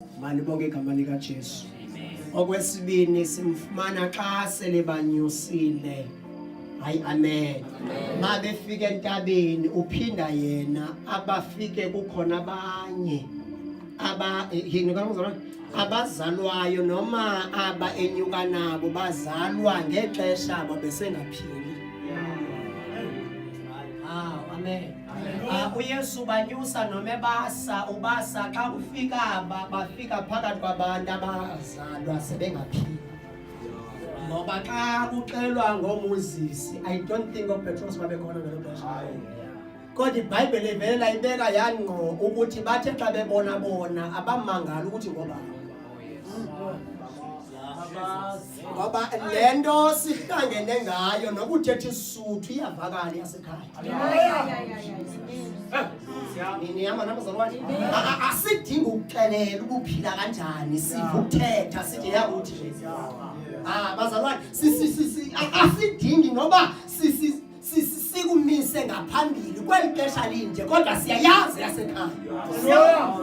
Malibonke igama lika Jesu. Okwesibini simfumana xa sele banyusile. Hayi amen. Mabe fike entabeni uphinda yena abafike kukhona abanye abazalwayo noma aba enyuka nabo bazalwa ngexesha abo besengaphili. Amen. uYesu banyusa noma ubasa xa kufika bafika phakathi kwabantu abazalwa sebengaphili. Ngoba xa kuxelwa ngoMoses, I don't think uPetros babekhona ngelo xesha. Kodwa iBhayibheli ivela ibeka yanqo ukuthi bathe xa bebona abamangala ukuthi ngoba ngoba lento sihlangene ngayo nokuthetha isuthu iyavakala yasekhaya. Niyama namazalwane asidingi ukuxelela ukuphila kanjani sivuthetha sithi yakuthi bazalwane asidingi noba sikumise ngaphambili kweli xesha linje kodwa siyayazi yasekhaya.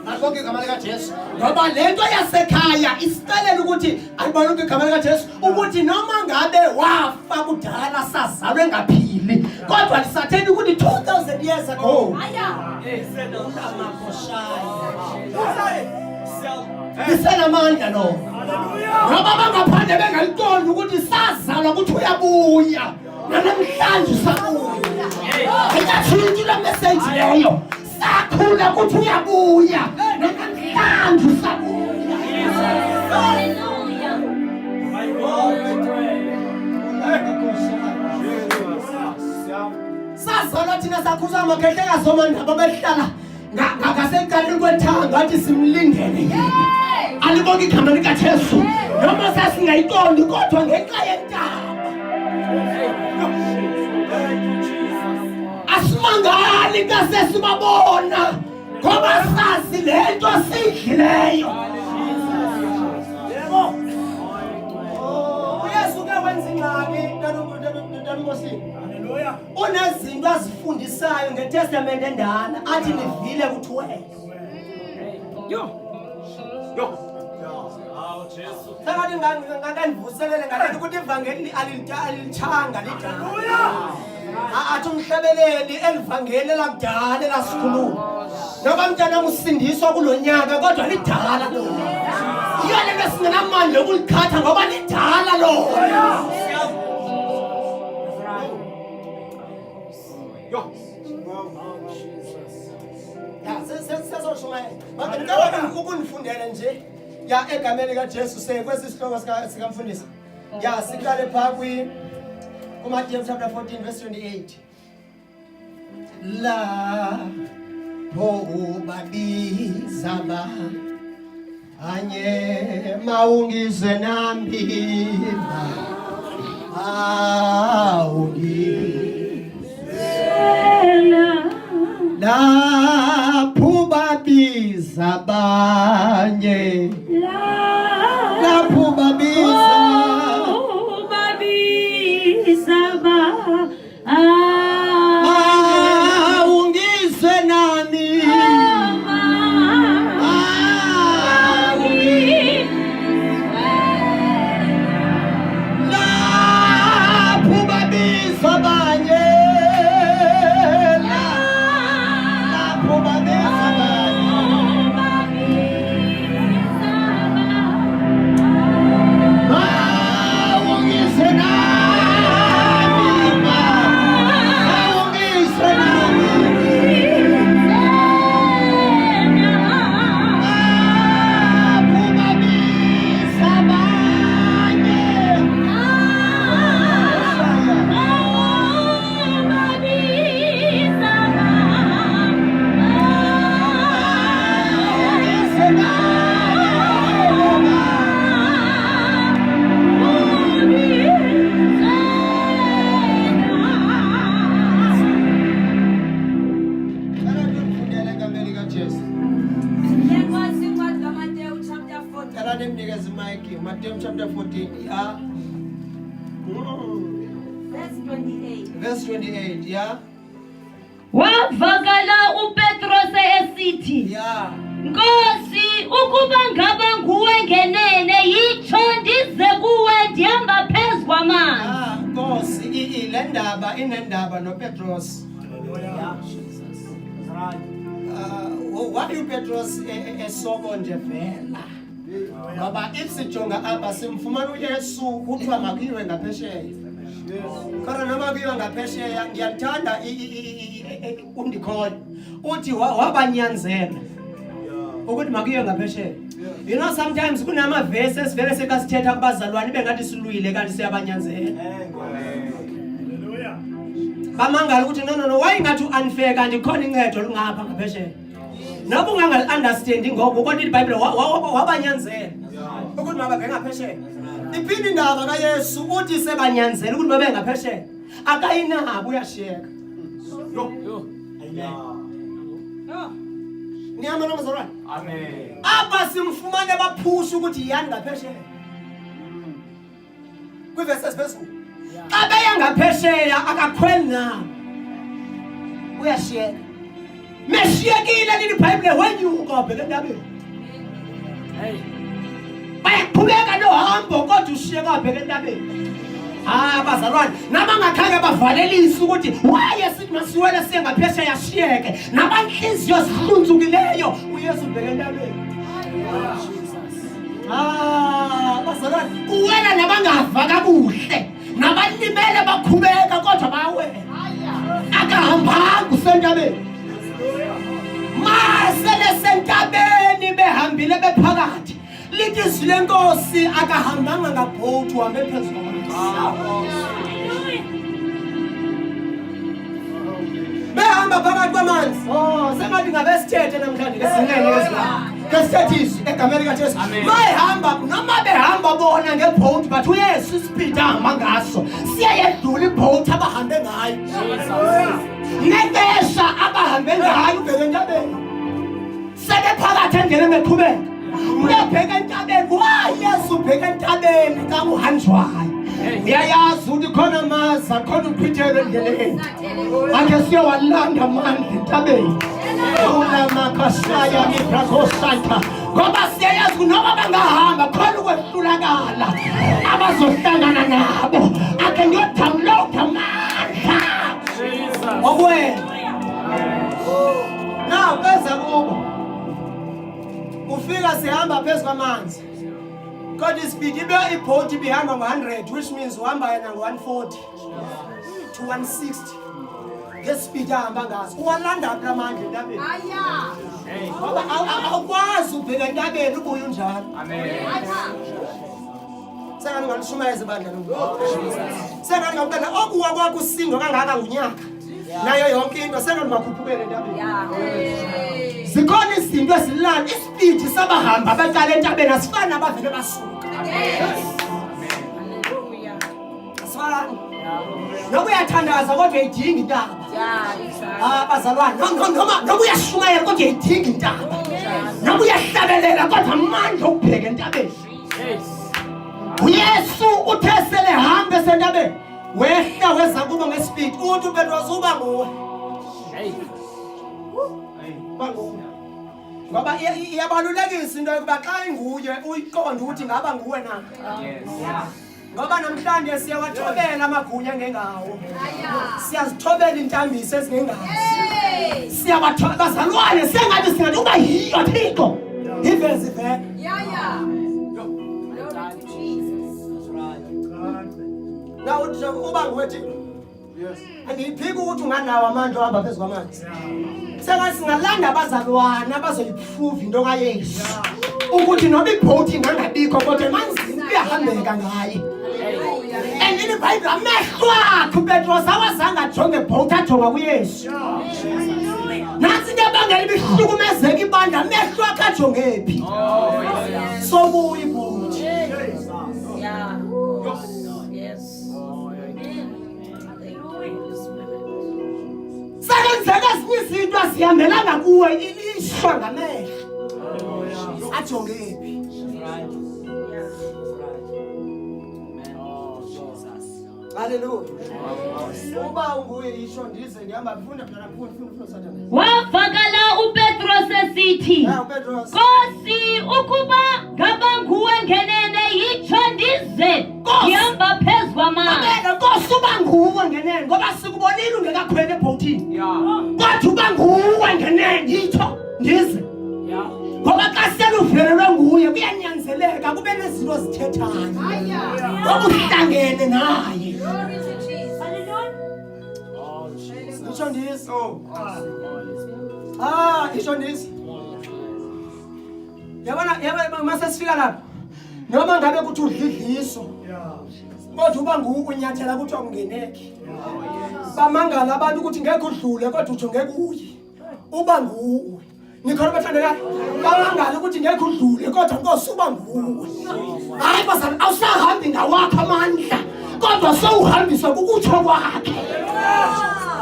Malibonke igama lika Jesu. Ngoba lento yasekhaya isixelela ukuthi ayibonke igama lika Jesu ukuthi noma ngabe wafa kudala sazalwe ngaphili kodwa lisatheni ukuthi 2000 years ago lisenamandla lo. Ngoba bangaphandle bengaliqondi ukuthi sazalwa ukuthi uyabuya namhlanje usabuya. Ayathinti la message leyo sakhula ukuthi uyabuya namhlanje usabuya. Hallelujah. Sazalwa thina sakhuza amakhehlela somandaba behlala ngaseqaleni kwethanga ngathi simlindele yena. Alibonke igama lika Jesu. Noma sasingayiqondi kodwa ngenxa yentaba asimangali kase sibabona ngoba sazi lento sidlileyo. Yebo. uYesu ke wenza ingxaki ntanumosini. Haleluya. Unezinto azifundisayo ngeTestament endala athi nivile ukuthi wena. Yo. Jesu. Sakathi ngakanivuselele ngale ukuthi ivangeli alilithanga lidala. Haleluya. Athi umhlabeleli elivangeli lakudala lasikhuluma. Ngoba mntana usindiswa kulonyaka kodwa lidala lo. Iyona lesingenamandla okulikhatha ngoba lidala lo. Yo. Mama ngicela ukunifundela nje ya egameni lika Jesu kwesi sihloko sikamfundisi. Ya siqale phakathi kuMatthew chapter 14 verse 28. La babiza anye maungize nambila lapho babiza banye lapho babiza ungizwe nami lapho babiza banye Matthew chapter 14, yeah. Verse 28, yeah. Wavakala uPetros esithi, yeah. Nkosi, ukuba ngaba nguwe ngenene yitsho ndize kuwe ndihamba phezu kwamanzi. Nkosi, le ndaba inendaba noPetros. Why uPetros esoko nje vela? Ngoba isijonga apha simfumana uYesu kuthiwa makuyiwe ngaphesheya. Kodwa noma kuyiwe ngaphesheya ngiyathanda undikhona. Uthi wabanyanzela ukuthi makuyiwe ngaphesheya. You know, sometimes kunama verses vele sekasithetha kubazalwane bengathi siluyile kanti siyabanyanzela. Bamangala ukuthi no why ngathi unfair kanti khona incedo lungapha ngaphesheya. Noba ungangal-understandi ngoku kodwa iBhayibhile wabanyanzela ukuthi mababe ngaphesheya. Iphinde indaba kaYesu uthi sebanyanzela ukuthi babe ngaphesheya. Akayinabo uyashiyeka. Niyama nomzalwane. Amen. Apha simfumane baphusha ukuthi yani ngaphesheya. Kwivesi esiphezulu. Xa beya ngaphesheya akakhweli nabo. Uyashiyeka. Meshiyekile iBhayibhile wenyuka bheke entabeni. Bayaqhubeka nohambo kodwa ushiyeka bheke entabeni. Bazalwane, nabangakhange bavalelise ukuthi waye sithi masiwele siye ngaphesheya yashiyeke. Nabanhliziyo zihlunzukileyo uYesu bheke entabeni. Bazalwane, uwela nabangava kakuhle. Nabalimele baqhubeka kodwa bawela. Akahambanga usentabeni. Masele sentabeni behambile bephakathi. Lithi izwi lenkosi akahambanga ngabhothi uhambe phezu kwamanzi. Behamba phakathi kwamanzi. Sengathi ngabesithethe namhlanje ngesingene ezilapha. Kesithethiswe egameni likaJesu. Bayihamba noma behamba bona ngebhothi but uYesu isipida ahamba ngaso siyayedlula ibhothi abahambe ngayo. Nebesha abahambe ngayo ubheke entabeni. Sebephakathi endleleni beqhubeka. Uyabheka entabeni, wayesu ubheka entabeni xa uhanjwayo. Uyayazi ukuthi khona amaza, khona uqhithelo endleleni. Ake siyowalanda amandla entabeni. Unamakashaya nibrakosanta. Ngoba siyayazi noma bangahamba khona ukwehlulakala abazohlangana nabo. Ake ngiyodownload amandla. Okwena. Now bese kubo. Ufika sihamba phezu kwamanzi. Kodwa ispeed ibe ibhothi bihamba ngo100 which means uhamba yena ngo140 to 160. Ngespeed ahamba ngaso. Uwalanda apha amandla entabeni. Ngoba awukwazi ubheka entabeni ubuye unjalo. Amen. Sengani ngalishumayeza ibandla lo. Sengani ngaqala okuwa kwakho usindo kangaka ngunyaka. Nayo yonke into sengani makhuphukele entabeni. Zikhona izinto ezilala ispeed sabahamba abaqala entabeni asifani abavele basuka. Haleluya. Asifani. Noba uyathandaza kodwa idinga intaba. Bazalwane, noma uyashumayela kodwa idinga intaba. Noma uyahlabelela kodwa amandla okubheka entabeni. uYesu uthesele hambe sentabeni. Wehla weza kubo ngespeed uthi uPetros uba nguwe. Ngoba iyabalulekisa into yokuba xa inguye uyiqonde ukuthi ngaba nguwe na. Ngoba namhlanje siyawathobela amagunya ngengawo. Siyazithobela intambisi ezingengazi. Siyabathoba bazalwane sengathi singathi uba yiyo Thixo. Ivezi vele. Na uthi uba nguwe Thixo. Yes. Andiphiki ukuthi unganawo amandla ohamba phezu kwamanzi. Sengathi singalanda abazalwane abazoyiprove into kaYesu. Ukuthi noma ibhothi ingangabikho kodwa emanzini uyahambeka ngaye. And in the Bible, amehlo akhe uPetros awazange ajonge ibhothi ajonga kuYesu. Nansi into ebangela ibihlukumezeka ibandla amehlo akhe ajongephi. Sobuya ibhothi. Sakenzeka ezinye izinto asihambelanga kuwe ilishwa ngamehlo. Ajongephi. Hallelujah. Uba unguye isho ndize ngihamba ngifunda phela ngifunda Sathane. Wavakala uPetros esithi uPetros Nkosi ukuba ngaba nguwe ngenene yitsho ndize ngihamba phezu kwamanzi. Nkosi uba nguwe ngenene ngoba sikubonile ungekakhweli ebhotini. Kodwa uba nguwe ngenene yitsho ndize. Ngoba xa seluvelelwe nguye kuyanyanzeleka kube nezinto zithethayo. Ngoba uhlangene naye. Isho ndize. Isho ndize. Yabona mase sifika lapha. Noma ngabe kuthi udlidliso. Kodwa uba nguwe unyathela ukuthi akungeneki. Bamangala abantu ukuthi ngeke udlule kodwa uthi ngeke uye. Uba nguwe. Nikhona bathandekayo. Bamangala ukuthi ngeke udlule kodwa Nkosi uba nguwe. Hayi bazana awusahambi ngawakho amandla kodwa sowuhambiswa kukutsho kwakhe.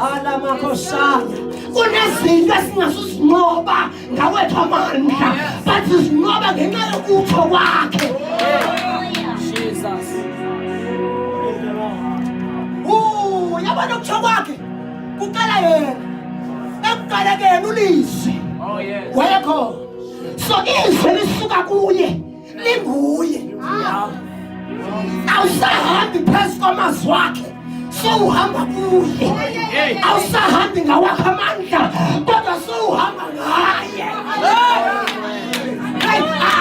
Ala makhosana. Kunezinto esingasusinqoba ngawethu amandla but sinqoba ngenxa yokutsho kwakhe. Jesus. Yabona ukutsho kwakhe kuqala yena. Ekuqala ke yena ulizwi. Wayekho. So izwi lisuka kuye linguye. Awusahambi phezu kwamazwi wakhe. Sowuhamba kuye. Awusahambi ngawakho amandla kodwa sowuhamba ngaye.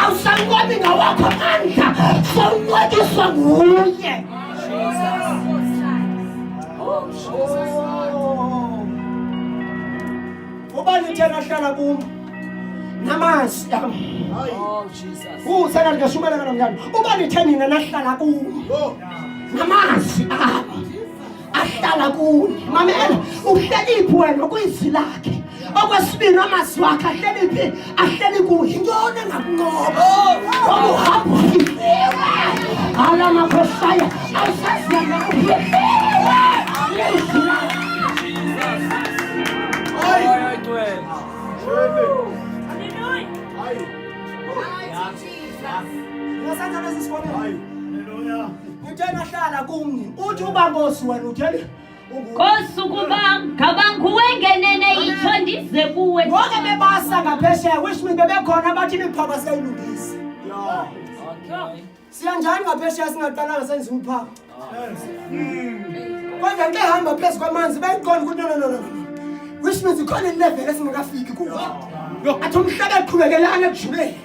Awusanqobi ngawakho amandla sowunqobiswa nguye. Uba nithena hlala kum namasi yami. Usana ngashumela namngani. Uba nithena nina nahlala kum namasi ahlala kuni. Mamela uhleliphi wena kwizwi lakhe. Okwesibili amasi wakhe ahleliphi ahleli kuye. Ngiyona ngakunqoba. Uhamba ufihlwa. Ala makhosaya awusaziya ufihlwa. Ngithena hlala kumni uthi uba Nkosi wena uthele Nkosi ukuba ngaba nguwe ngenene yitsho ndize kuwe. Ngoke bebasa ngaphesheya which means bebekhona abathi imiphako siyayilungisa. Siyanjani ngaphesheya singaqalanga senza imiphako? Kodwa ke hamba phezu kwamanzi bayiqonda ukuthi no. Which means ikhona ilevel esingakafiki kuyo. Athi umhlaba eqhubelana ejuleni.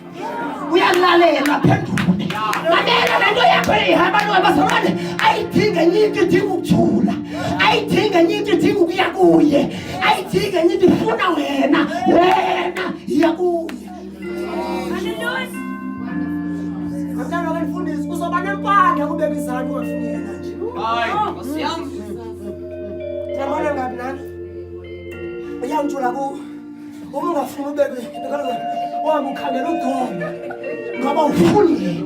Uyalalela phendule. Mamela lento yakho ihamba nobazalwane ayidinga nyinto idinga ukuthula. Ayidinga nyinto idinga ukuya kuye. Ayidinga nyinto ifuna wena iya kuye. Mntana wakufundisa uzoba nempanda kubeka izandla ungafinyela nje. Hayi, Nkosi yami. Yabona ngapi nani? Uyangitshula ku uma ungafuna ubeke wami ukhandela ugomo ngoba ufuni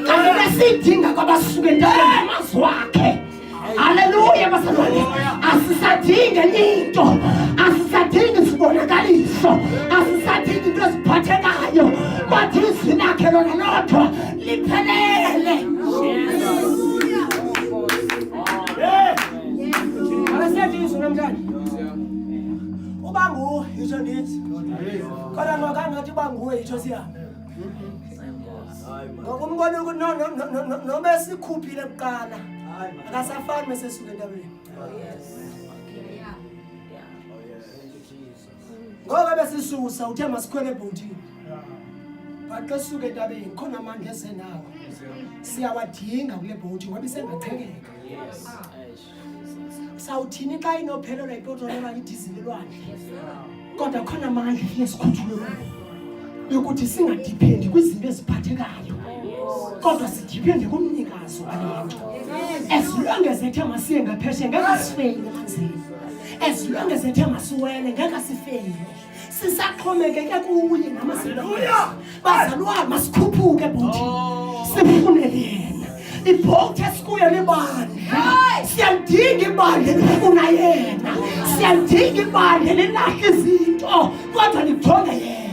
kanti besidinga kwabasuke endaweni amazwi wakhe. Haleluya basalwane. Asisadinge into, asisadinge isibonakaliso, asisadinge into eziphathekayo kodwa izwi lakhe lona lodwa liphelele. Asethi namhlanje uba nguwe yitsho ndithi kodwa ngathi uba nguwe yitsho siyahamba. Ngoba umbona ukuthi noma esikhuphile kuqala akasafani mesesuka entabeni. Ngoba besisusa uthe masikhwele ebhotini. Baxa sisuka entabeni khona amandla esenawo. Siyawadinga kule bhoti ngoba isengaqhekeka. Sawuthini xa inophelelwa ipetrol okanye idizili lwandle. Kodwa khona amandla esikhuthulwe ukuthi singadephendi kwizinto eziphathekayo. Kodwa sidepende kumnikazi walento. As long as ethe masiye ngaphesheya ngeke sifeyile emanzini. As long as ethe masiwele ngeke sifeyile. Sisaxhomekeke kuye namasilwa. Bazalwane masikhuphuke ebhotini. Sifunele yena. Ibhoti esikuyo libandla. Siyadinga ibandla elifuna yena. Siyadinga ibandla elilahla izinto kodwa lijonge yena.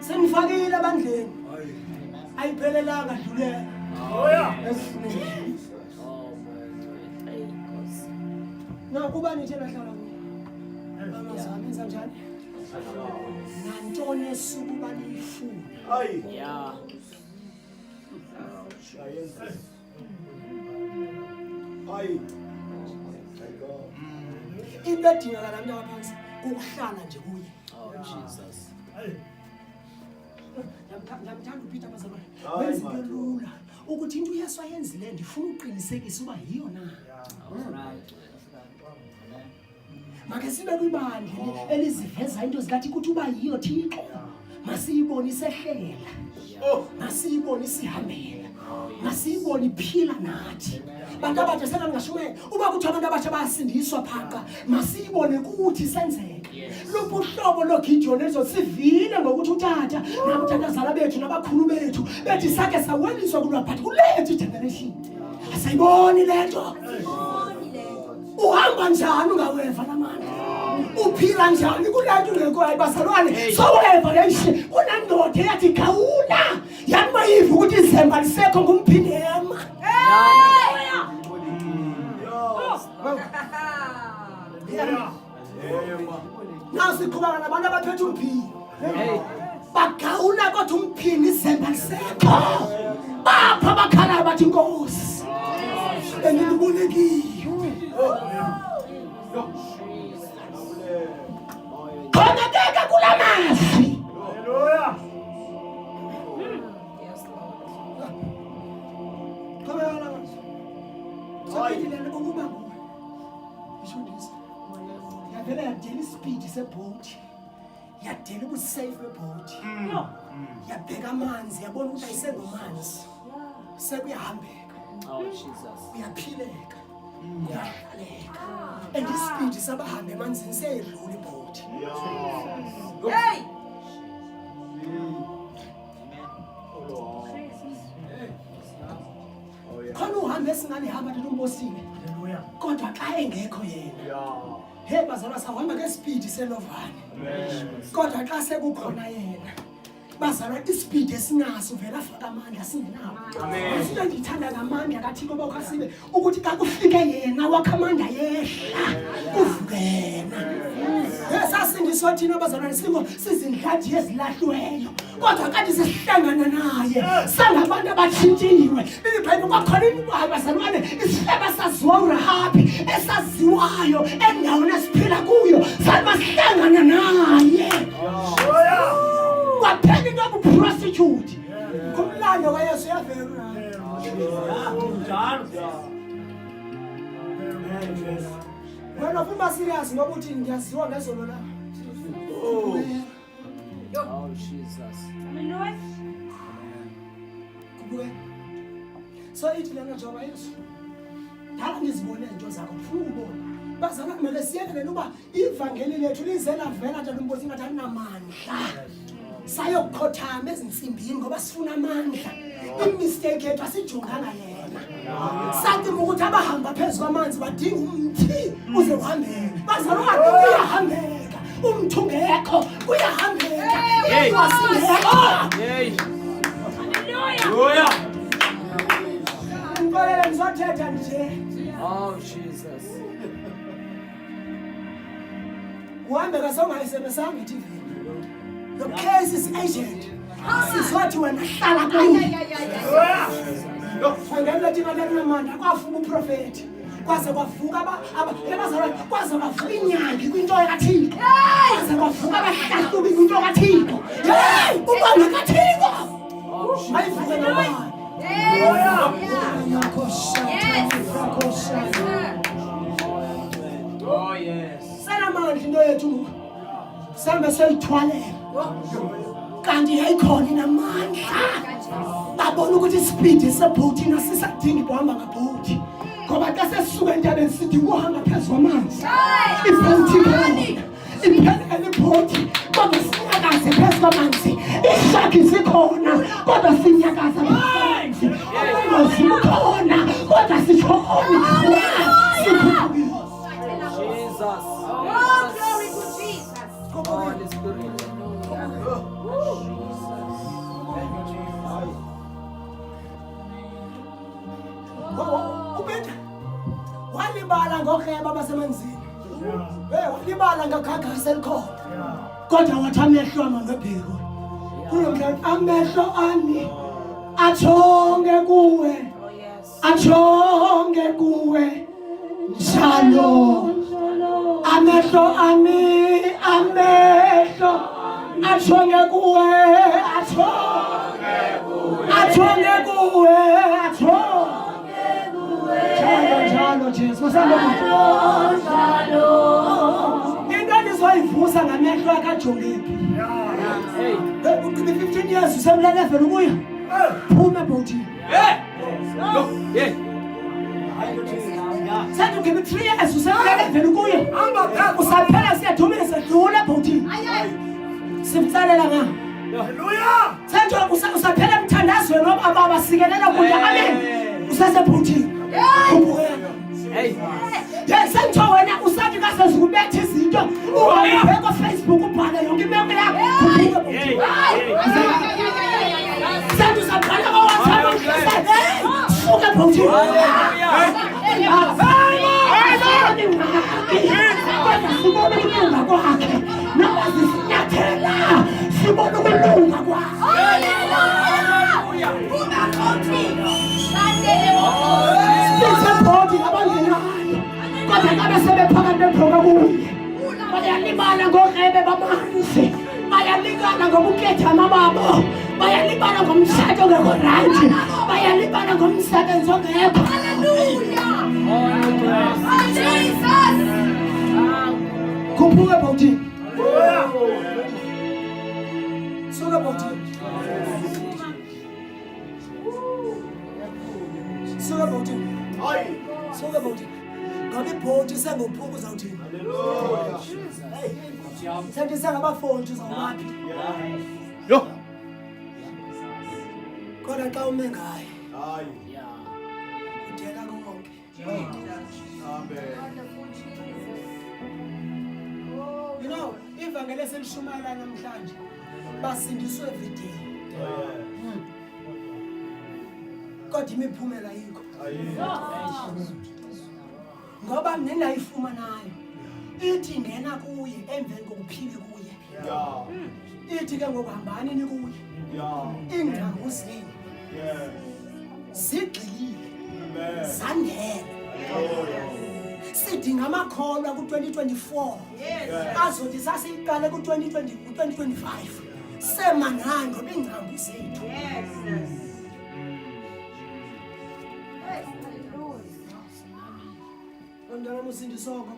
Senifakile abandleni. Ayiphelelanga dlulela. Nakuba nje lahlala mama zami enza njani? Nantoni esuku balifuna. Hayi. Yeah. Hayi. Into edingakala mntu ngaphansi ukuhlala nje kuye. Oh, Jesus. Ngiyamthanda uPeter bazalwane. Hayi, Wenza into madoda. lula ukuthi into uYesu ayenzile ndifuna uqinisekisa uba yiyo na. Right. Make sibe kwibandla eliziveza into zikathi kuthi uba yiyo Thixo. Masiyibone isehlela. Masiyibone isihambela. Masiyibone iphila nathi. Bantu abatsha sengangashumayela uba kuthi abantu abatsha bayasindiswa phaqa masiyibone ukuthi senzeka. Lupho uhlobo loGideon ezosivile ngokuthi utata nabuthandazala bethu nabakhulu bethu bethi sake saweliswa kulwaphathi kulethu generation. Asayiboni lento. Uhamba njani ungaweva namandla? Uphila njani kulantu ngekho ayibazalwane? Soweva leshi kunandoda eyathi gawula. Yamayiva ukuthi izemba lisekho ngumphindema. Nasiqhubana nabantu abaphethe umphini. Bagawula kodwa umphini izemba lisekho. Bapha bakhala bathi Nkosi. Engilibonekile. Khona keke kulamazwi. Hallelujah. Sakidilene ukuba nguwe. Ishondisa. Yavela yadela ispeed seboat. Yadela ubusafe beboat. Yabheka amanzi yabona ukuthi ayisengomanzi. Sekuyahambeka. Oh, Jesus. Uyaphileka. Uyahlaleka. And ispeed sabahambe emanzini seyedlula iboat. Hey. Khona uhambe esingalihamba lelo mbosini. Hallelujah. Kodwa xa engekho yena. Yeah. Hey bazalwa sahamba ngespeed selovani. Kodwa xa sekukhona yena. Bazalwa ispeed esinaso vela afaka amandla singenawo. Amen. Sina ngithanda ngamandla kaThixo bokhasibe ukuthi xa kufike yena wakhamanda yehla. Uvuke yena. Sasindiswa thina bazalwane singo sizindlathi ezilahlweyo. Kodwa kanti sesihlangana naye. Sangabantu abatshintshiwe. Ibhayibheli kwakhona bazalwane isihleba saziwa uRahabi esaziwayo endaweni esiphila kuyo. Sasihlangana naye. Kwaphela into yokuprostitute. Kumlando kaYesu yavela. Wena ufuna serious ngoba uthi ngiyaziwa ngezolo la. Oh, Jesus. Kubuke. So ithi lena njengoba Yesu. Dala ngizibone into zakho ufuna ukubona. Bazana kumele siyekelele uba ivangeli lethu lizela vela nje lombozi ngathi alinamandla. Sayokukhothama ezinsimbini ngoba sifuna amandla. Imistake yethu asijonganga yena. Sathi ukuthi abahamba phezulu kwamanzi badinga umthi uze uhambeke. Bazalwane uyahambeka. Umthi ungekho uyahambeka. Wasingekho. Hey. Hallelujah. Ngicela ngizothetha nje. Oh, Jesus. Uhambeka songayisemesanga ithi the case is agent. Sizothi wena hlala kuyo. Angela thina lekunamandla kwavuka uprofeti. Kwaze kwavuka abazalwane kwaze kwavuka inyanga kwinto kaThixo. Kwaze kwavuka abahlahlubi kwinto kaThixo. Hey, ubani kaThixo. Mayivuke nobani. Oh, yes. Sanamandla into yethu. Sambe seyithwalela. Kanti yayikhona inamandla. Babona ukuthi ispeed sebhoti nasisadingi ukuhamba ngebhoti. Ngoba xa sesisuka entabeni sithi ukuhamba phezu kwamanzi. Ibhoti khona. Iphelele ibhoti. Kodwa sinyakaze phezu kwamanzi. Ishaki zikhona. Kodwa sinyakaza phansi. Ubungozi bukhona. Kodwa sikhona. Jesus. Oh, glory to Jesus. Holy Spirit. Ubenda walibala ngokreba abasemanzini. Walibala ngakhakhasa elikhona. Kodwa wathi amehlo amangabheko. Kulomdlalo amehlo ami ajonge kuwe. Ajonge kuwe. Njalo. Amehlo ami amehlo ajonge kuwe. Ajonge kuwe. Njalo Jesu into ndizoyivusa ngamehlo akhe ajongephi. Uqhube 15 years usemlelevela ukuya phuma ebhotini. Sathi uqhube 3 years usemlelevela ukuya usaphela siyadumile sedlula ebhotini. Simtsalela nga. Hallelujah. Sathi usaphela emthandazweni ngoba baba sikelela kuya amen. Usasebhotini. Sentsho wena usathi kasezikubetha izinto ungayibheka Facebook ubhala yonke imeko yakho. Sentsho usabhala kwa-WhatsApp suka ebhotini. Sibona ukulunga kwakhe noba zisinyathela sibona ukulunga kwakhe. Sibona abangenayo kodwa ngabe sebephakathi nebhoka kuye. Bayalibala ngokrebe bamanzi, bayalibala ngobukethama babo, bayalibala ngomshado ongekho right, bayalibala ngomsebenzi ongekho. Hallelujah. Oh Jesus. Khuphuka ebhotini. Suka ebhotini. Suka ebhotini. Suka ebhotini. Ngabe ibhoti sengophuka uzawuthini? Hallelujah. Senthi sengabafonti uzawubathi. Yo. Kodwa xa ume ngaye. Udela konke. You know, ivangeli eselishumayela namhlanje basindiswe every day. Kodwa imiphumela yikho. Ngoba mina ayifumanayo ithi ngena kuye emveni kokuphila kuye. Ithi ke ngokuhambani ni kuye. Ingqangu zini zigxilile zandela. Sidinga amakholwa ku-2024 azothi sasiyiqale ku-2025 semanayo ngoba ingqangu zethu. Ndana musindisoko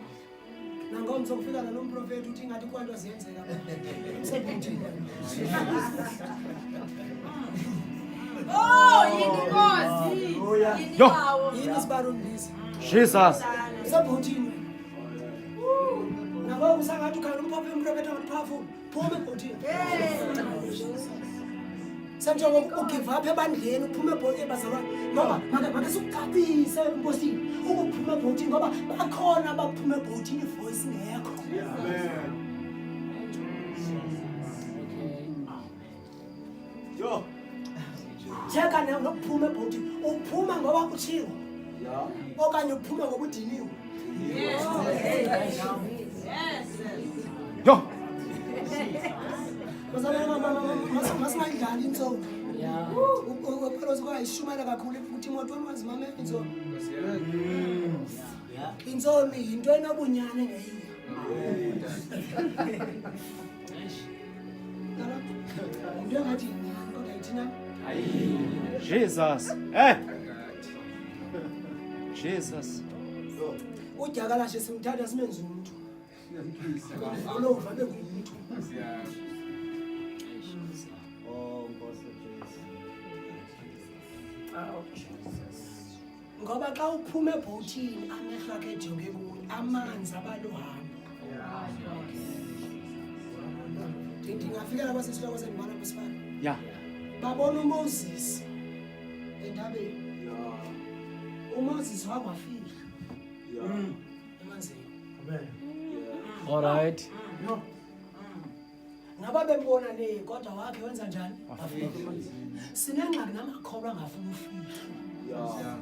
nangomso kufika nalo mprofeti uthi ngathi kwanto ziyenzeka sebuthi. Oh, yinkosi. Yindawo. Yini sibaro ndisi. Jesus. Sebuthi. Nabo usangathi ukhala umphophe umprofeti ngaphafu phuma ebhotini. Sentsho ugive up ebandleni uphume ebhotini bazalwane ngoba make sikuqabise enkosini ukuphuma ebhotini ngoba bakhona abaphuma ebhotini ivoice ngekho. Amen. Yo. Cheka nayo nokuphuma ebhotini uphuma ngoba kutshiwo. Okanye uphuma ngoba udiniwe. Yo. Masingayidlali insolo. Phela sikayishumela kakhulu ukuthi imoto wazimame insolo. Insolo into enobunyane ngeyiyo. Into ngathi kodwa ithina. Jesus. Jesus. Udyakalashe simthatha simenze umuntu. Lo uvale ngumuntu. Ngoba xa uphuma ebhotini amehlo akhe ejonge kuwe amanzi abaluhambo. Ndingafika lapha sesihloko sendibona kusifana. Yeah. Babona uMoses entabeni. uMoses wakwafika. Emanzini. Amen. All right. Ngaba bembona le kodwa wakhe wenza njani? Afika. Sinengxaki namakholwa angafuna ufika.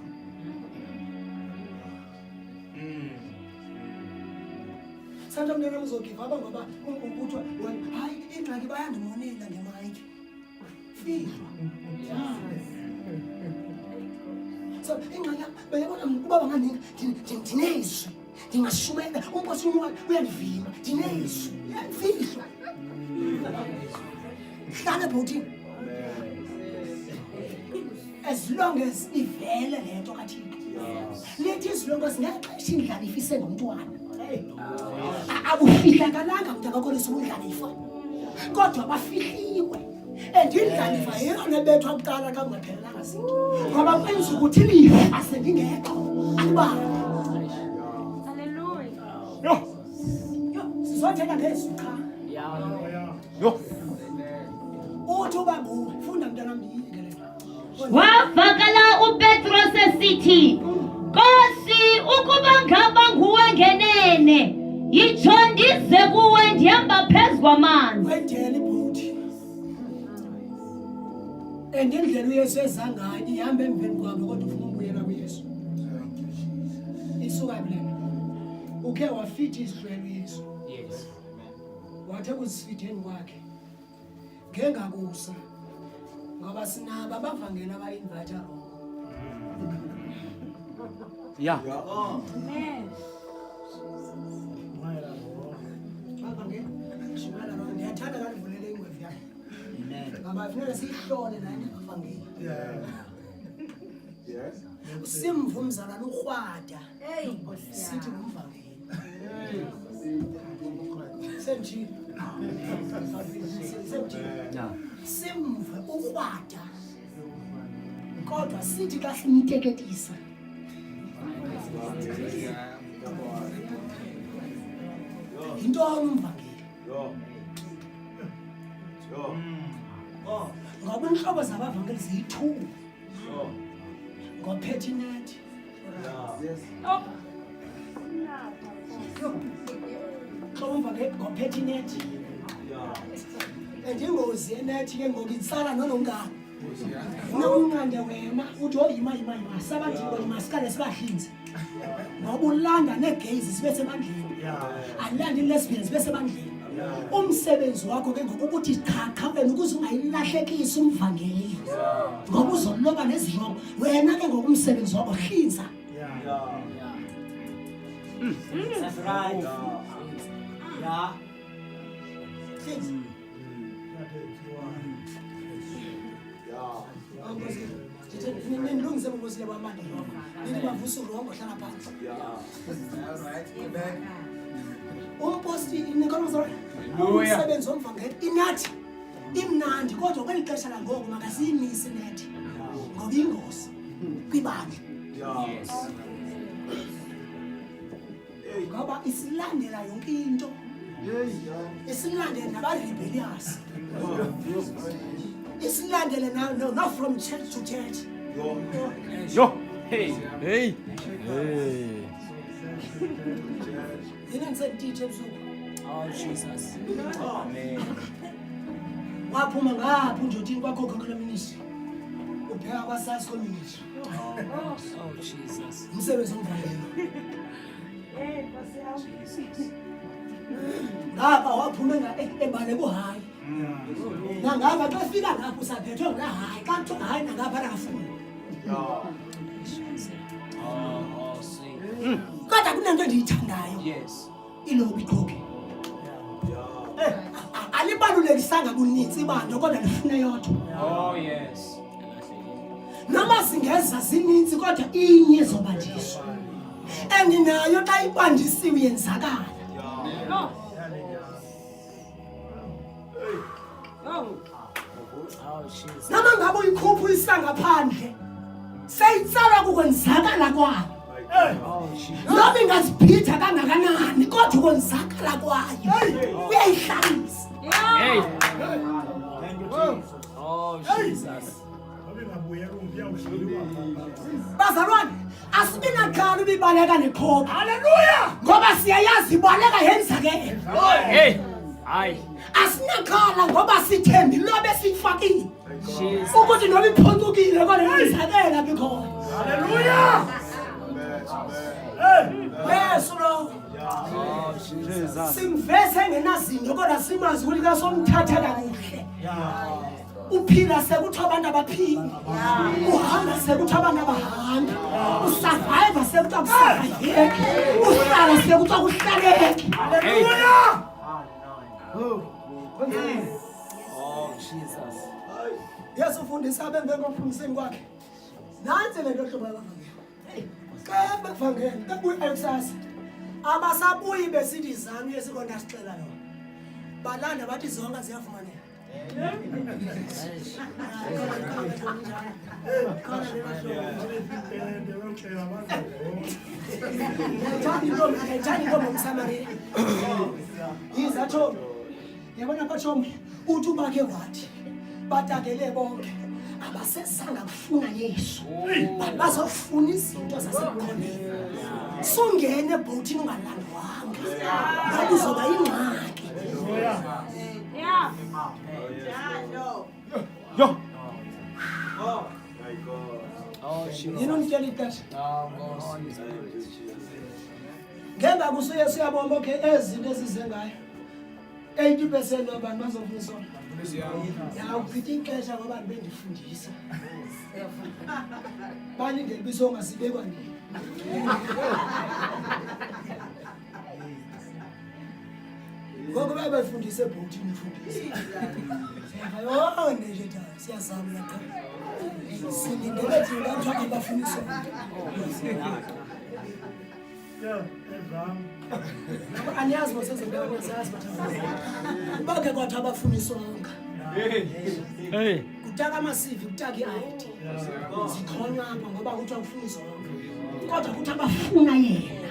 Santa mna uzogive ngoba ukuthi hayi ingxaki bayandimonela ngemike. Fihla. So ingxaki bayabona ubaba ngani dinezwi. Ndingashumela uNkosi uyandivima. Dinezwi. Fihla. Hlala bhuti. As long as ivele lento kaThixo. Lethi izilongo singexesha indlala ifise ngomntwana. Abufihlakalanga mntaka kolisa umdlalifa. Kodwa bafihliwe. Indlala ifa yona bethwa kuqala kangaphelanga zinto. Ngoba kwenza ukuthi lifa sengingekho. Alibali. Hallelujah. Yo. Sizothetha ngezwi cha. Yo. Uthi ubabu funda mntana mbi. Wavakala uPetros esithi, Nkosi, ukuba ngaba nguwe ngenene, yitsho ndize kuwe ndihamba phezu kwamanzi. Wendele ibhuti. Indlela uYesu eza ngayo ihamba emveni kwabo kodwa ufuna ukubuyela kuYesu. Isuka kulena. Ukhe wafithi isihlwele uYesu. Yes. Wathe kusifitheni kwakhe. Ngengakusa. Ngoba sinaba abavangeli aba-invite wrong. Yeah. Amen. Bavangeli shimala wrong. Ndiyathanda kanivulele ingwevu yakhe. Ngoba kufanele siyihlole naye abavangeli. Yes. Simvu umzalwane uRhwada. Hey, Nkosi Sithi yami. ngumvangeli. Senji. Yeah. Simve uRhwada. Kodwa sithi kahle niteketisa. Into umvangeli. Ngoba inhlobo zabavangeli ziyi2. Ngophethinet. Ngoba umvangeli ngophethinet. Ndingozi enethi ke ngokitsala nonongani. Unonqande wena uthi oyima sabadiko imasikale sibahlinze. Ngoba ulanda negezi sibe semandleni. Alanda ilesbians bese semandleni. Umsebenzi wakho ke ngokuthi cha wena ukuze ungayilahlekisi umvangeli. Ngoba uzoloba nezidlongo wena ke ngokumsebenzi wakho hlinza. That's right. Yeah. Hlinza. Nilungise ngokuthi yabamanda lokho. Nilibavusa urongo hlala phansi. All right. Amen. Umposti nikhona umsebenzi womvangeli inathi imnandi kodwa kwelixesha la ngoku makasiyimise nethi ngoba ingozi kwibandla. Yes. Ngoba isilandela yonke into. Isilandela nabarebellious. Isilandele now from church to church. Yo. Hey. Hey. Hey. Yini ngisentitshe ebusuku. Oh, Jesus. Amen. Waphuma ngapha unjothini kwakho konke ministry. Ubheka kwaSARS community. Oh, Jesus. Umsebenzi womvangeli. Hey, Nkosi yami. Ngapha waphuma ebale kuhayi. Nangapha xa fika ngapha usaphethwe ngahayi. Xa kuthiwa hayi nangapha akafuni. Oh, see. Kodwa kunento endiyithandayo. Yes. Ilobi iqoqi. Alibalulekisanga kunitsi ibandla kodwa lifune yodwa. Oh, yes. Noma singeza zininzi kodwa inye zobandiswa. Nayo xa ibandisiwe yenzakala. No. Oh, Jesus. Noma ngabe uyikhupha isanga phandle. Seyitsala kukwenzakala kwayo. Oh, Jesus. Noma ingaziphitha kangakanani kodwa ukwenzakala kwayo. Uyayihlalisa. Hey. Thank you, Jesus. Oh, Jesus. Bazalwane, asibinaxhala ubibaleka neqhoqa. Haleluya! Ngoba siyayazi ibaleka yenzakele. Hey. Aye. Asinakhala ngoba sithembi lobe sifakile. Jesus. Ukuthi noba iphoncukile kodwa izakela bikhona. Haleluya! Yes, Lord. Oh, Jesus. Jesus. Simvese engenazinto kodwa simazi ukuthi kasomthathela kuhle. Uphila sekuthiwa abantu abaphila. Uhamba sekuthiwa abantu abahamba. Usurvive sekuthiwa kusurviveke. Uhlala sekuthiwa kuhlaleke. Hallelujah. Oh, Jesus. Yesu ufundisa abembe ngomfundiseni kwakhe. Nansi le nto hlobo yabafana. Xa befangene, kabuye ekusasa. Abasabuyi besithi izanu yesikonda sixela yona. Balanda bathi zonke ziyafumaneka. Njani ngoba umSamaria. Yizatho. Yabona kwaThomi uthi ubakhe wathi batakele bonke abasesanga kufuna Yesu. Bazofuna izinto zasekhoneni. Sungene ebhotini ungalandwanga. Ngabe uzoba ingxaki. Yeah. Yo. Oh, Jesus. Yini unitshela ixesha? Oh, Ngemva kusuyesu yabomba okay ezinto ezize ngayo. 80% abantu bazofuna isona. Ya uphithe ixesha ngoba bendifundisa. Balindele bisonga sibekwa nini. Ngoba bayifundise ebhotini ufundisa. Siyayona nje ta siyazama lapha. Silindele thina ukuthi abafuna isona. Anyazi mosezibeka kwezazi bathatha. Bake kwathi abafuna isonga. Hey. Kutaka amasivi kutaka iID. Zikhona apha ngoba kuthi awufuna isonga. Kodwa kuthi abafuna yena.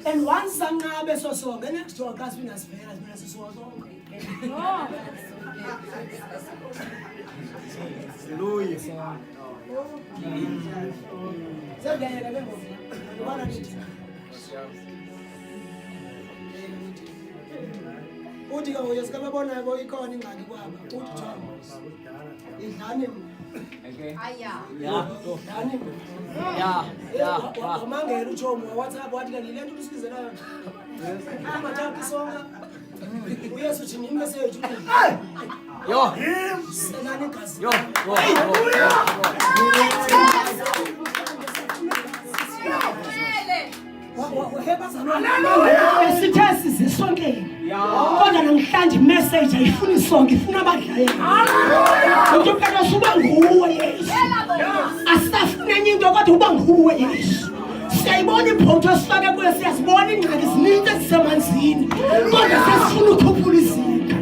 And once angabe sosonke next door kasi binasivela mina sisonke. Hallelujah. Zebeyela bengovu. Ubona nithi. Uthi ke uye sikababona bo ikhona ingxaki kwaba. Uthi John. Idlani mina. Dani. Wamangela uThomo WhatsApp wathi kanti lento usikize nayo. Amathathu isonga. Uyesu uthi nini message uthi. Yo. Senani gazi. Yo. Sithesi sisonkeni. Kodwa namhlanje message ayifuni isonke ifuna abadlayeli. Umuntu phela usuba nguwe Yesu. Asafuna enye into kodwa uba nguwe Yesu. Siyayibona iphotho esifake kuyo siyasibona ingxaki zininzi ezisemanzini. Kodwa sesifuna ukukhuphula izinto.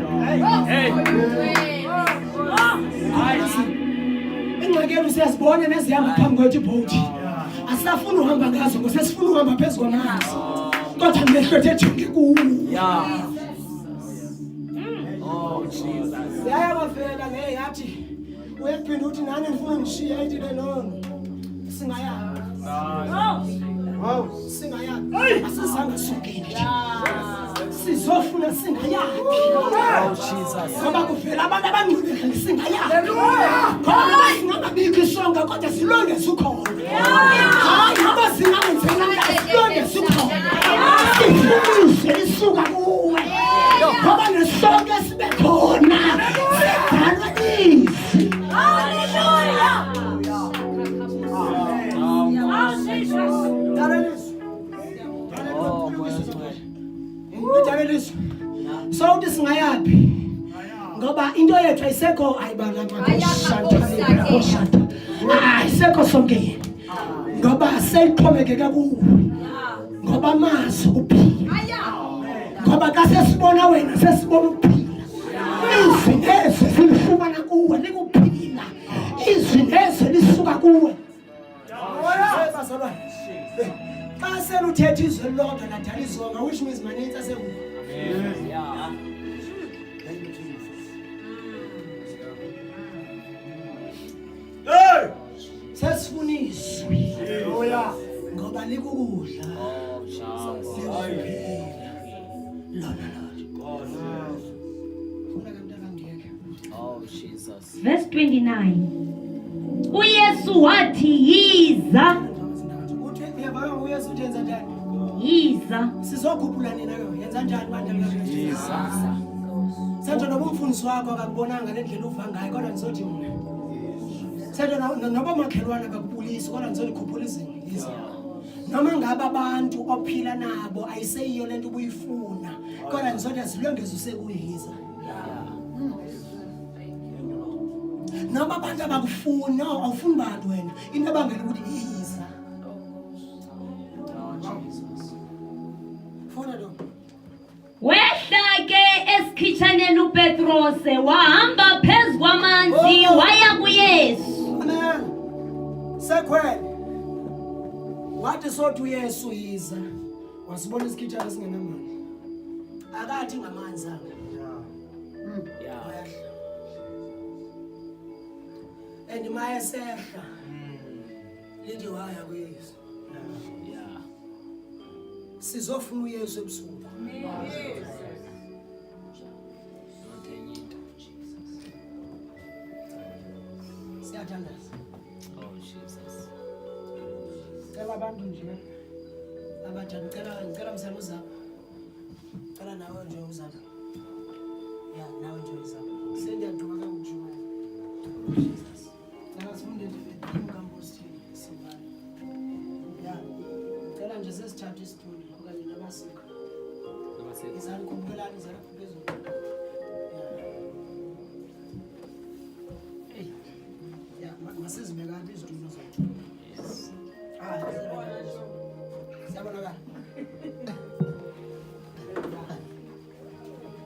Ingxaki yethu siyasibona nezihamba phambi kwethu ibhoti. Asafuna uhamba ngazo ngoba sesifuna uhamba phezulu kwamanzi. Kodwa ngehlothe ejonge kuwo. Oh, Jesus. Yaya bafela yathi uyaphinda uthi nani ngifuna ngishiya ithi no. Singaya. Singaya. Asizanga sokeni. Sizofuna singayapi. Oh, Jesus. Ngoba kuvela abantu abangcwele singayapi. Hallelujah. Ngoba singabikho isonga kodwa silonge sukhona. Hayi ngoba singenzela silonge sukhona. Sifundise isuka kuwe. Ngoba nesonke sibe khona. Sidalwa nisi. Hallelujah. So uthi singayapi ngoba into yethu ayisekho ayibalama ayisekho sonke yena ngoba seyixhomekeke kuwe ngoba amazi ukuphila ngoba kase sibona wena sesibona ukuphila izwi nezwi zilifumana kuwe likuphila izwi nezwi lisuka kuwe. Xa seluthetha izwi lodwa ladala izonga which means manintsi asekuwe. Sesifuna izwi ngoba likukudla lona Oh, Jesus. Verse 29. uYesu uYesu wathi yiza. Uthi uyabona uYesu uyenza njani? Yiza. Sizokhuphula nina ke. Yenza njani manje likaJesu? Senzo noba umfundisi wakho akakubonanga lendlela uva ngayo kodwa nizothi mina. Senzo noba makhelwana akakubulisi kodwa nizothi khuphula izinto. Yiza. Noma ngabe abantu ophila nabo ayiseyiyo lento ubuyifuna kodwa nizothi azilongeze usekuyiza. Noma abantu abakufuna awufuni bantu wena into abangela ukuthi yiza. Fona lo. Wehla ke esikhitshaneni uPetrose wahamba phezu kwamanzi waya kuYesu. Amen. Sekhwele. Wathi sothi uYesu yiza. Wasibona isikhitshana singenamandla. Akathi ngamanzi aka. And maya sehla. Lithi waya kuYesu. Sizofuna uYesu ebusuku. Siyathandaza. Oh, Jesus. Cela abantu nje abathanda ngicela msana uzapha. Cela nawe nje uzapha. Ya, nawe nje uzapha. Sendiyaqhubeka kakujumayo. Jesus. Ngaka sifunde nje ikamposi sibali. Ya. Cela nje sesithatha isitulo okanye namasiko. Izani kumbelani izani phezulu. Ya. Hey. Ya, masizibeka kanti izitulo zethu. Siyabonakala.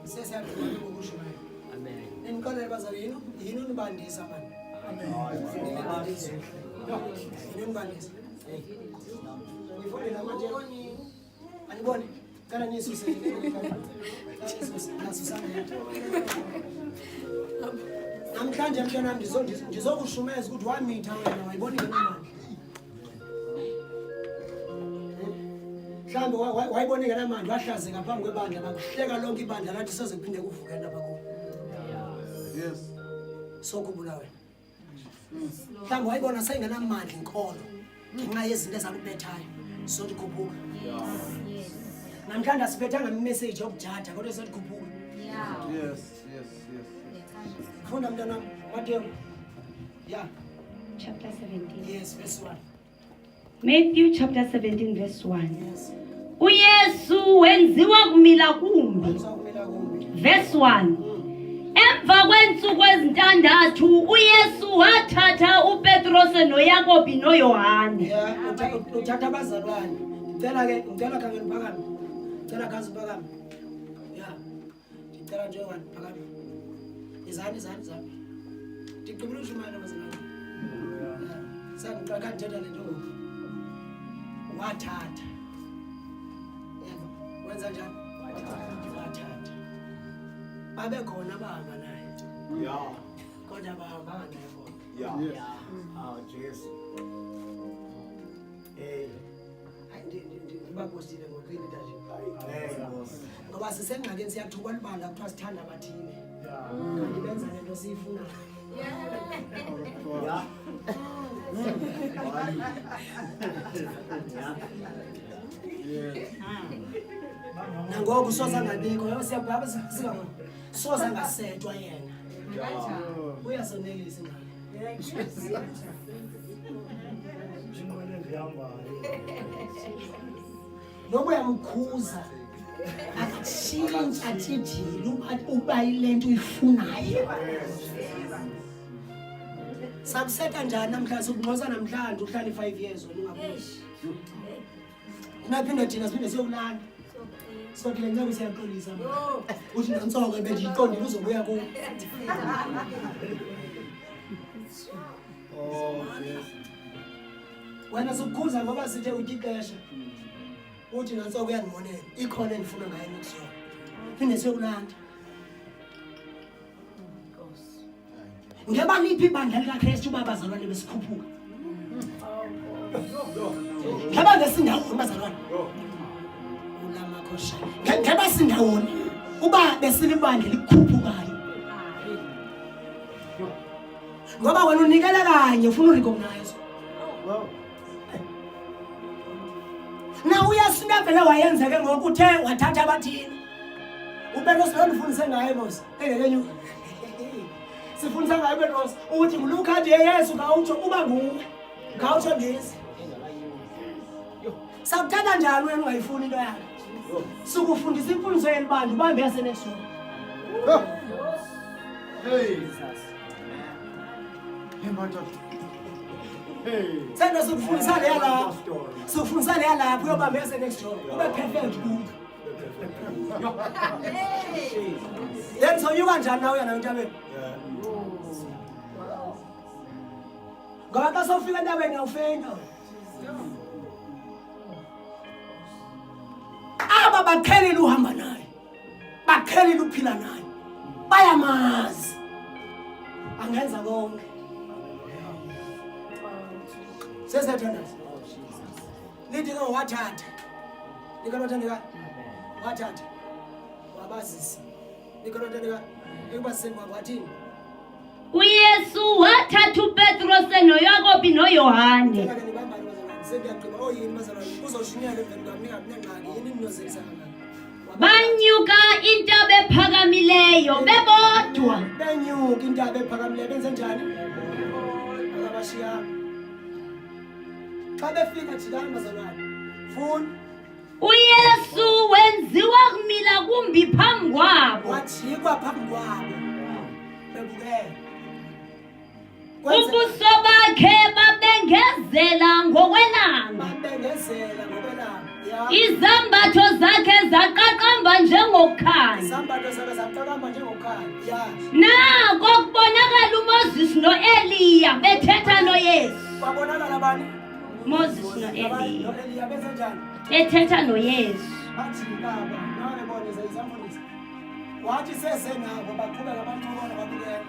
Sesiyaqhubeka ngokusho naye. Amen. Nikolele bazali yini unibandisa manje. Yini unibandisa. Ngifole la manje. Anibone. Kana nisuse yini. Namhlanje mntwana ndizokushumeza ukuthi wamitha wena wayibona yini manje. Mhlambe wayibona ngenamandla wahlaze ngaphambi kwebandla bakuhleka lonke ibandla lathi soze kuphinde kuvuke lapha ku. Yes. Sokubula wena. Mhlambe wayibona sayingenamandla inkolo ngenxa yezinto ezakubethayo sothi khuphuka. Yes. Namhlanje asibethanga imessage yokujada kodwa sothi khuphuka. Yes. Funda mntana Matthew. Yeah. Chapter 17. Yes, verse 1. Matthew chapter 17 verse 1. Yes. uYesu wenziwa kumila kumbi. Uzakumela kumbi. Verse 1. Emva kwensuku ezintandathu uYesu wathatha uPetrose noYakobi noYohane. Yeah, uthatha abazalwane. Ngicela kangeni phakami. Ngicela kazi phakami. Yeah. Ngicela nje wani phakami. Izani. Ndiqhubula ushumana bazalwane. Yeah. Sangicela kanjena lento. Wathatha. Yebo. Wenza njani? Wathatha. Babe khona bahamba naye. Yeah. Kodwa bahamba naye bona. Yeah. Oh, Jesus. Hey. Ngibakosile ngokwini ntaje. Hey, boss. Ngoba sisengxakeni siyathuka libala kuthiwa sithanda abathile. Kanti benza lento siyifunayo. Yeah. Nangoku soza ngabikho siyabhaba singabo. Soza ngasetshwa yena. Uyasonelisa ingane. Noma uyamkhuza akushintsha athithile uba ilento uyifunayo. Sakuseka njani namhlanje sokunqoza namhlanje uhlala 5 years wena ungabuzi. Naphinde thina siphinde siyokulanda. Sothi le ncebo siyaxolisa manje. Uthi nantsoko bendiyiqondile uzobuya ku. Oh, yes. Wena sokukhuza ngoba sithe utixesha. Uthi nantsoko uyandibonela. Ikhona endifuna ngayo nokusiyo. Phinde siyokulanda. Ngeba liphi ibandla likaKristu uba abazalwane besikhuphuka? Ngeba ngesindawoni bazalwane. Ulamakosha. Ngeba sindawoni uba besilibandla likhuphukayo. Ngoba wena unikela kanye ufuna urecognize. sinavele wayenzeke ngokuthe wathatha abathini uPetros londifundise ngaye mos engekenyuka sifundisa ngaye uPetros ukuthi ngilukha nje Yesu ngawutsho uba nguwe ngawutsho ngezi sakuthanda njani wena ungayifuni into yakho sikufundisa imfundiso yelibandla ubambe yase next one Hey. Hey, my God. Hey. senda sikufundisa leya lapho sikufundisa leya lapho uyobambe yase next one ube perfect kuwe yena sawunyuka njani nawe yana entabeni ngoba xa sofika entabeni awufenda aba bakhelile uhamba naye bakhelile uphila naye bayamazi angenza konke sesathandaza lithi ke wathatha likanothandeka wathatha wabazisa likanothandeka ekubaseni kwabo wathini uYesu wathatha uPetros noYakobi noYohane nibambani bazalwane sendiyagqiba oyini bazalwane uzoshunyela emveni kwami ningabinengxaki yini ninozekisa kangaka banyuka intaba ephakamileyo bebodwa benyuka intaba ephakamileyo benze njani akabashiyanga xa befika jikani bazalwane funi uYesu wenziwa kumila kumbi phambi kwabo wajikwa phambi kwabo bebukele ubuso bakhe babengezela ngokwelanga babengezela ngokwelanga izambatho zakhe zaqaqamba njengokhanya izambatho zakhe zaqaqamba njengokhanya ya nako kubonakala uMoses noEliya bethetha noYesu babonakala bani Moses noEliya noEliya benze njani bethetha noYesu bathi baba nawe bonisa izamfonisi wathi sesenabo baqhubeka bancokola babukela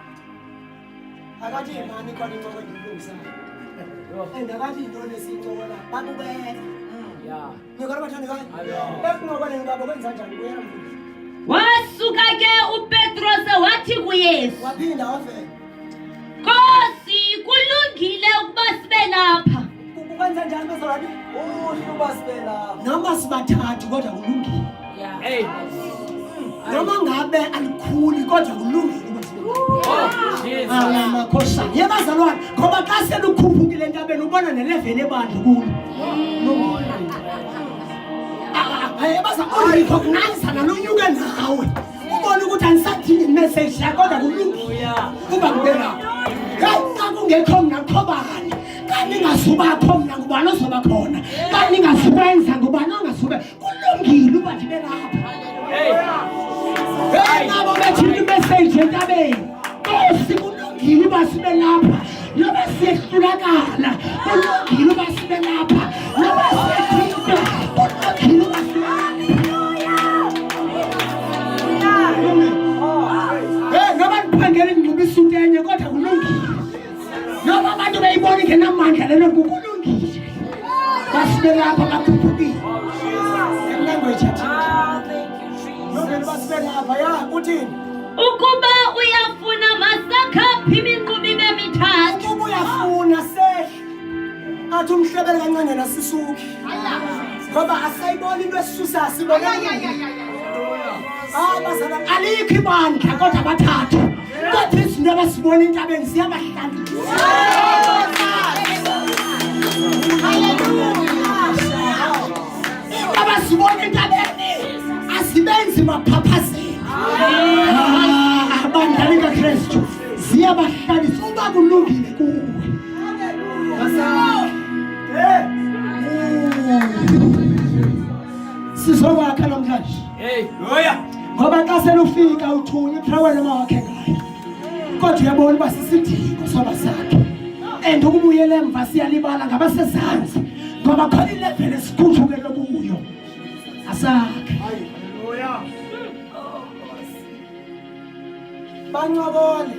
akathi imani khona incoko endilungisayo endakathi intoni esiyincokola babukela ngikona bathandekayo ekuncokoleni kwabo kwenza njani kuyena mfundisi wasuka ke uPetros wathi kuYesu waphinda wavela Nkosi kulungile ukuba sibe lapha ukwenza njani bazalwane uba sibe lapha noma sibathathu kodwa kulungile Hey. noma ngabe alikhuli kodwa kulungile ukuba sibe lapha amakhosana yebazalwane ngoba xa selukhuphukile entabeni ubona nelevele ebandla kulo ayebazakho nalonyuke nawe ubona ukuthi anisadingi imessage yakho kodwa kulungile kuba kube lapha xa kungekho mna qhobani xa ningasubakho mna ngubani ozoba khona xa ningasukwenza ngubani ongasuke kulungile uba ndibe lapha nabo bethile imessage entabeni Nkosi kulungile uba sibe lapha noba siyehlulakala kulungile uba sibe lapha noba siyethintwa kulungile uba sibe noba niphangela ingxuba isuti enye kodwa kulungile noba abantu beyibona ingenamandla lelo kulungile basibe lapha bakhuphukile language yathi nobeni basibe lapha ya uthini ukuba uyafuna masakhaphi imiqhubi bemithathu ukuba uyafuna sehle athi umhlebele kancane nasisuki ngoba asayibona into esisusa sibona bazalwane alikho ibandla kodwa bathathu kodwa izinto abasibona entabeni ziyabahlalisa abasibona entabeni asibenzi maphaphazeni abandla likaKristu ziyabahlalisa uba kulungile kuwe sizokwakha namhlanje Hey. Oya. ngoba xa selufika uthunya iphrawe noma wakhe ngayo kodwa uyabona uba sisidingo soba sakhe and ukubuyela emva siyalibala ngabasezantsi ngoba khona ilevele esikhutshukele kuyo asakhe bancokole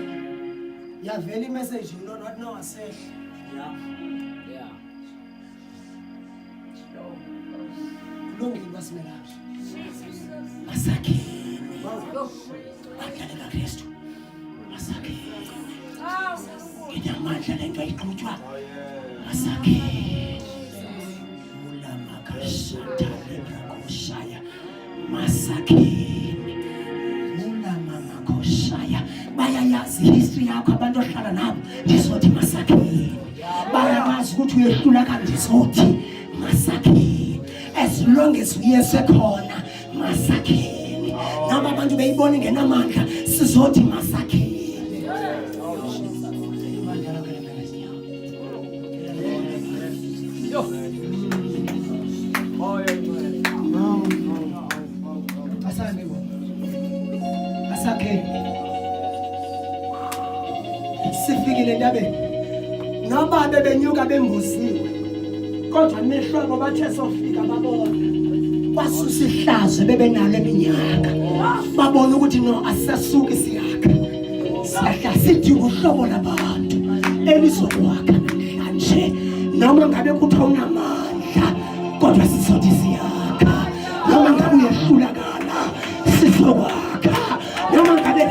yavela imessage yilona wathi nowasehle kulungile basimelaphi masakhe bandla likaKristu masakhe ngenamandla lento ayixutywa masakhe ulamakashatale Masakini una mama koshaya bayayazi history yakho abantu ohlala nabo ndizothi masakini bayayazi ukuthi uyehlula kandizothi masakini as long as uyesekhona masakini nabo abantu beyibona ngenamandla sizothi masakini. Asake sifikile ndabeni noma bebenyuka bembuziwe kodwa nehlobo bathe sofika babona basusa ihlazo bebenalo eminyaka babona ukuthi no asasuki siyakha siyahla sithi uhlobo labantu elizokwakha namhlanje noma ngabe kuthiwa unamandla kodwa sizothi siyakha noma ngabe uyehlulakala sizokwakha noma ngabe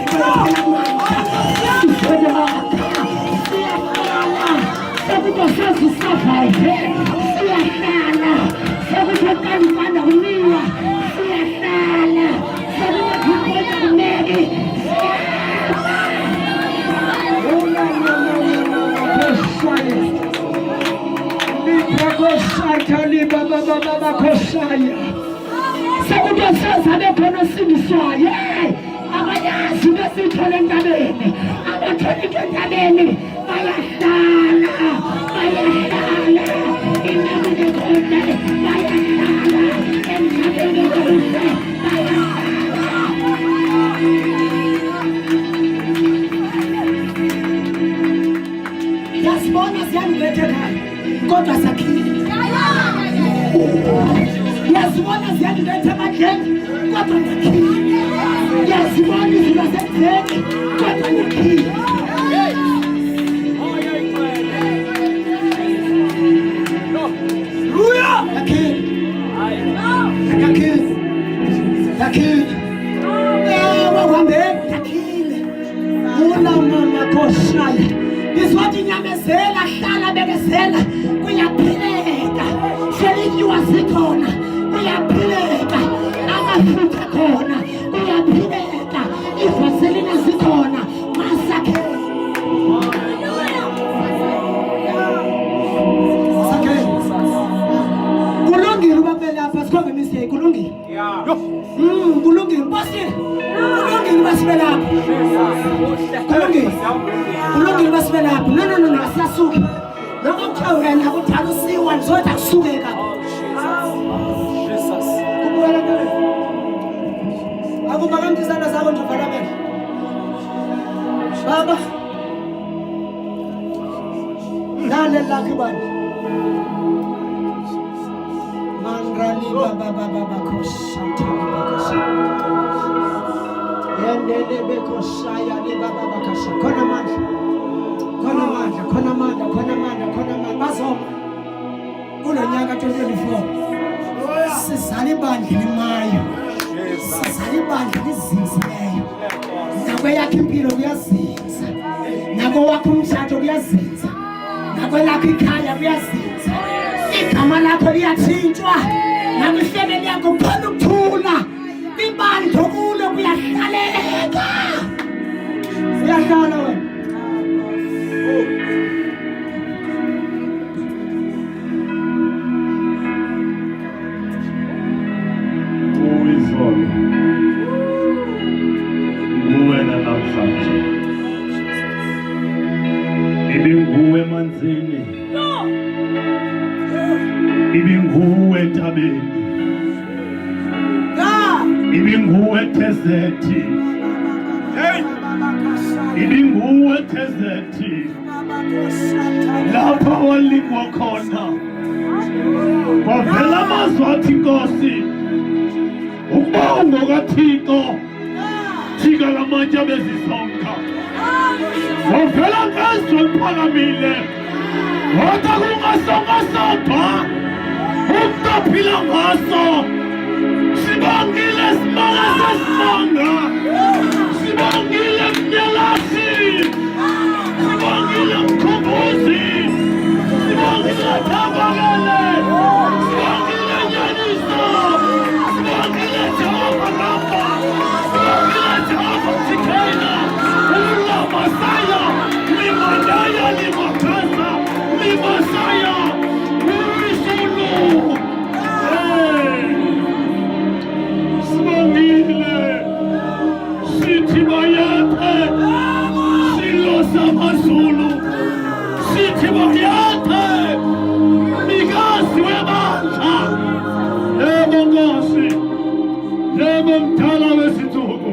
kodwa sakhile yazibona ziyandiletha emadleni kodwa ndakhile yazibona izinto zasendleni kodwa ndakhile dakhile wahambeni dakhile una mama koshaya izwathi nyamezela hlala bekezela kuyaphileka selinyiwa zikhona kuyaphileka amafutha khona kuyaphileka ivaselina zikhona masakhe kulungile ubabele lapha sikhombe mistake kulungile kulungile bosi kulungile basibe lapha kulungile basibe lapha no asasuki noma kuthiwa wena kudala usiwa ngizothi akusukeka kubuyela ngeke akubaka izandla zakho nje vala amehlo baba lalela lakho bani mandrali baba koshantali bakasha yendele bekoshaya le baba bakasha khona manje bazoma kulo nyaka 2024 sizala ibandla limayo sizala ibandla lizinzileyo nakweyakho impilo kuyazinza nakwakho umshado kuyazinza nakwelakho ikhaya kuyazinza igama lakho liyathintshwa nakwifemeli yakho khona ukuthula ibandla kulo kuyahlaleka uyahlala wena nguwena namhlanje ibinguwe emanzini ibinguwe entabeni ibinguwe ethezethi ibinguwe ethezethi lapha walingwa khona kwavela amazwi athi Nkosi ukuba ungokaThixo jika lamanje bezisonka wavela ngezwi eliphakamile wathi kungasonga sodwa ukuphila ngaso sibongile simanga sesimanga sibongile mnyelasi sibongile mkhumbuzi sibongile thabakele sibongile nyaniso sibongile Jehova Yebo mdala wesithuko.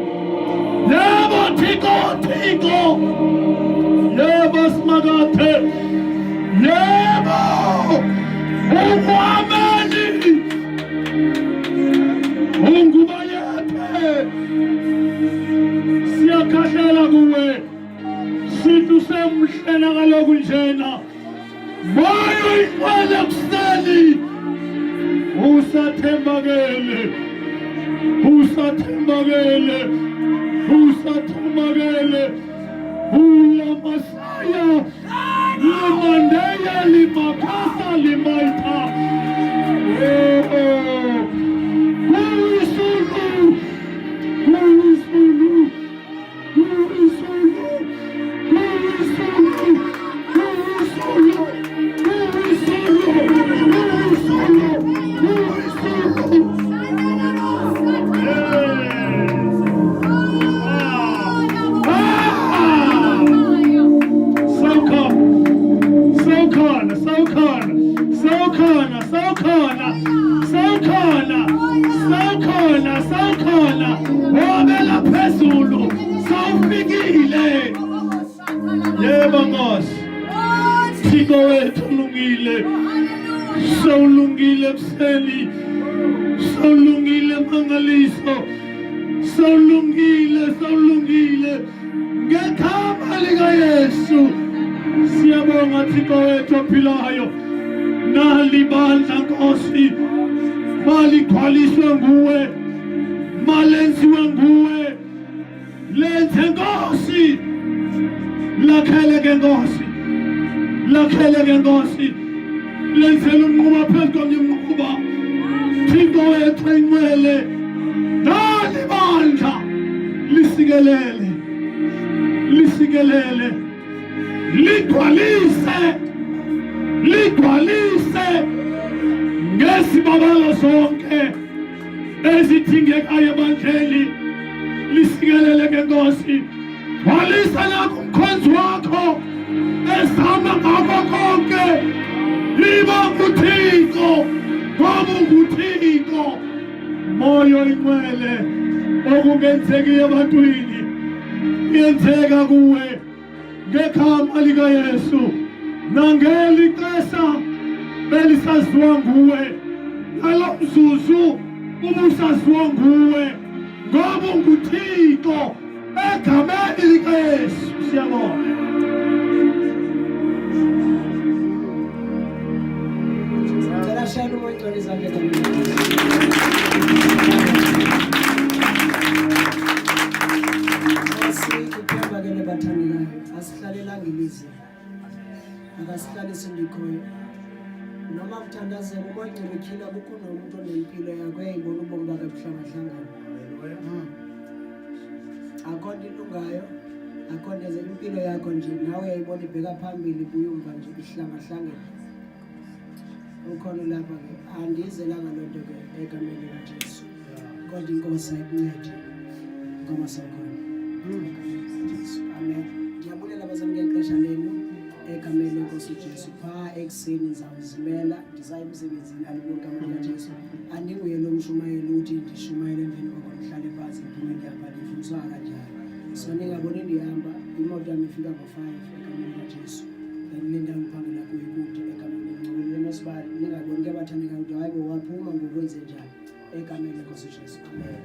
Yebo Thixo. Yebo Simakathe. Yebo ukwameni. Ungubayethe. Siyakhahlela kuwe. Sithi usemhlena kaloku njena. Moyo inqwele kuseni. Usathembakele. Ula Masaya. Limandeya limakasa limaita. Sawkhona wabela phezulu sawufikile. Yebo Nkosi, Thixo wethu ulungile. Sawulungile kuseni, sawulungile mangaliso, sawulungile ngegama likaYesu. Siyabonga Thixo wethu ophilayo. Nalibandla Nkosi, maligcwaliswe nguwe, malenziwe nguwe. Lenze Nkosi, lakhele Nkosi, lenzele umnquba phezu komnye umnquba. Thixo wethu ingcwele, nalibandla lisikelele, ligcwalise ngesibabalo sonke ezidingekayo ebandleni. Lisikelele ke Nkosi, gcwalisa nakho umkhonzi wakho ezama ngakho konke. Liba nguThixo, moyo ingcwele. Okungenzeki ebantwini kuyenzeka kuwe ngegama likaYesu. Nangeli ixesha belisaziwa nguwe, ngalo mzuzu ubusaziwa nguwe, ngoba unguThixo egameni likaYesu. Siyabonga. Cela shayela umoya ugcwele izandla egameni. Uthembakele bathandekayo, asihlalelanga ilizwi, akasihlalisi ndikhoyo. Noma kuthandazeka umoya ugcwele ukhila, kukho nomuntu onempilo yakho eyayibona ubomi bakhe buhlangahlangana. Akho nto ilungayo, akho nto eze impilo yakho nje nawe uyayibona ibheka phambili kuyumva nje ihlangahlangene. Ukhona lapha ke andizelanga loo nto ke egameni likaJesu, kodwa inkosi ayikuncede ngoba sakhona. Amen. Ndiyabulela abazali ngexesha lenu egameni lenkosi uJesu. Phaa ekuseni ndizawuzimela ndisaye emsebenzini, aliboni igama likaJesu. Andinguye lo mshumayeli uthi ndishumayele emveni koko ndihlale phantsi ndiphume ndihamba ndifundiswa kanjalo. So ningaboni ndihamba, imoto yami ifika ngo-5 egameni likaJesu. Kule ndawo ndiphangela kuyo ikude egameni likaNgcwele Nosibali. Ningaboni ke abathandekayo ukuthi hayi bo waphuma ngokwenze njani egameni lenkosi uJesu. Amen.